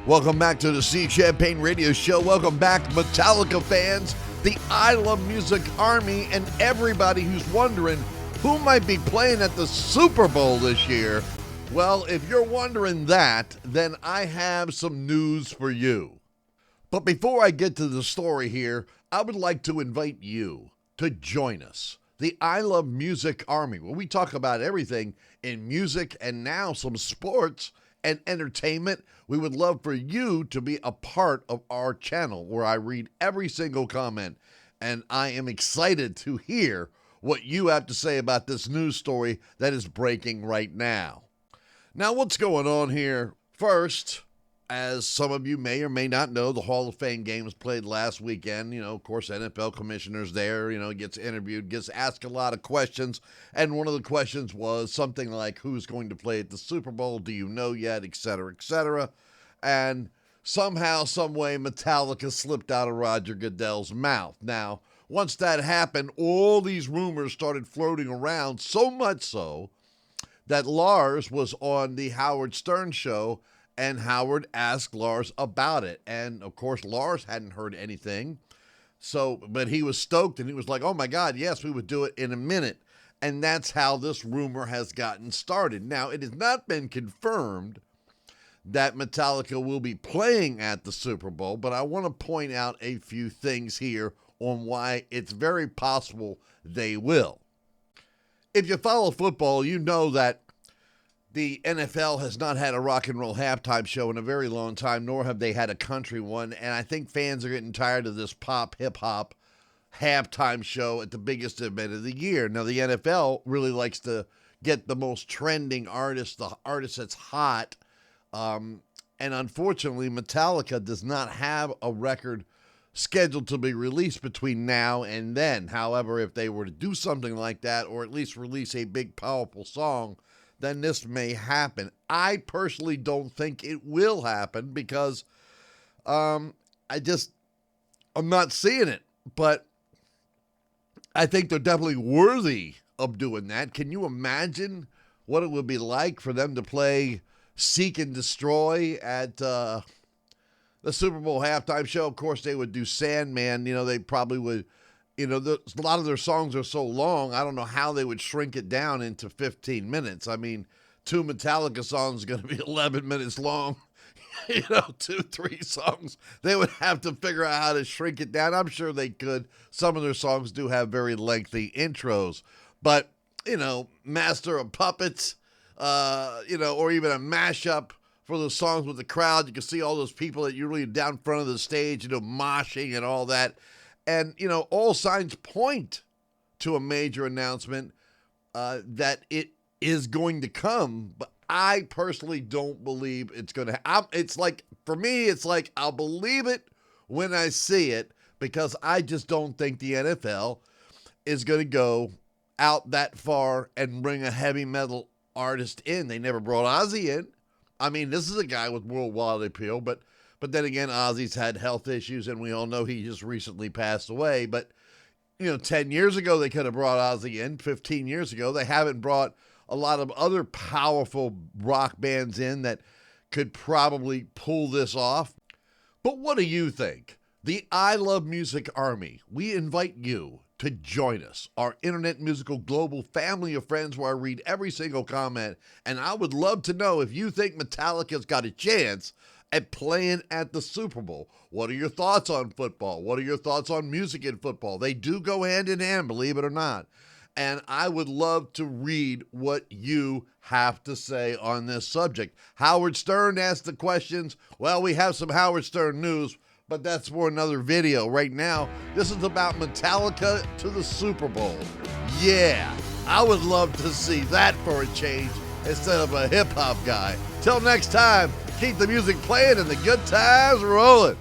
Welcome back to the Sea Champagne Radio Show. Welcome back, Metallica fans, the I Love Music Army, and everybody who's wondering who might be playing at the Super Bowl this year. Well, if you're wondering that, then I have some news for you. But before I get to the story here, I would like to invite you to join us, the I Love Music Army, where we talk about everything in music and now some sports and entertainment. We would love for you to be a part of our channel where I read every single comment, and I am excited to hear what you have to say about this news story that is breaking right now. Now, what's going on here? First, as some of you may or may not know, the Hall of Fame games played last weekend. Of course, NFL commissioner's there, gets interviewed, gets asked a lot of questions. And one of the questions was something like, who's going to play at the Super Bowl? Do you know yet? Et cetera, et cetera. And somehow, some way, Metallica slipped out of Roger Goodell's mouth. Now, once that happened, all these rumors started floating around, so much so that Lars was on the Howard Stern show, and Howard asked Lars about it. And, of course, Lars hadn't heard anything. But he was stoked, and he was like, oh, my God, yes, we would do it in a minute. And that's how this rumor has gotten started. Now, it has not been confirmed that Metallica will be playing at the Super Bowl, but I want to point out a few things here on why it's very possible they will. If you follow football, you know that the NFL has not had a rock and roll halftime show in a very long time, nor have they had a country one. And I think fans are getting tired of this pop hip hop halftime show at the biggest event of the year. Now, the NFL really likes to get the most trending artist, the artist that's hot. And unfortunately, Metallica does not have a record scheduled to be released between now and then. However, if they were to do something like that, or at least release a big, powerful song, then this may happen. I personally don't think it will happen because I'm not seeing it. But I think they're definitely worthy of doing that. Can you imagine what it would be like for them to play Seek and Destroy at the Super Bowl halftime show? Of course, they would do Sandman. They probably would. A lot of their songs are so long, I don't know how they would shrink it down into 15 minutes. I mean, 2 Metallica songs are going to be 11 minutes long. 2-3 songs. They would have to figure out how to shrink it down. I'm sure they could. Some of their songs do have very lengthy intros. But, Master of Puppets, or even a mashup for the songs with the crowd. You can see all those people that usually down front of the stage, moshing and all that. And, all signs point to a major announcement that it is going to come. But I personally don't believe it's going to happen. For me, it's like I'll believe it when I see it, because I just don't think the NFL is going to go out that far and bring a heavy metal artist in. They never brought Ozzy in. I mean, this is a guy with worldwide appeal, but then again, Ozzy's had health issues, and we all know he just recently passed away. But, 10 years ago, they could have brought Ozzy in. 15 years ago, they haven't brought a lot of other powerful rock bands in that could probably pull this off. But what do you think? The I Love Music Army, we invite you to join us, our internet musical global family of friends where I read every single comment. And I would love to know if you think Metallica's got a chance at playing at the Super Bowl. What are your thoughts on football? What are your thoughts on music and football? They do go hand in hand, believe it or not. And I would love to read what you have to say on this subject. Howard Stern asked the questions. Well, we have some Howard Stern news, but that's for another video. Right now, this is about Metallica to the Super Bowl. Yeah, I would love to see that for a change instead of a hip-hop guy. Till next time, keep the music playing and the good times rolling.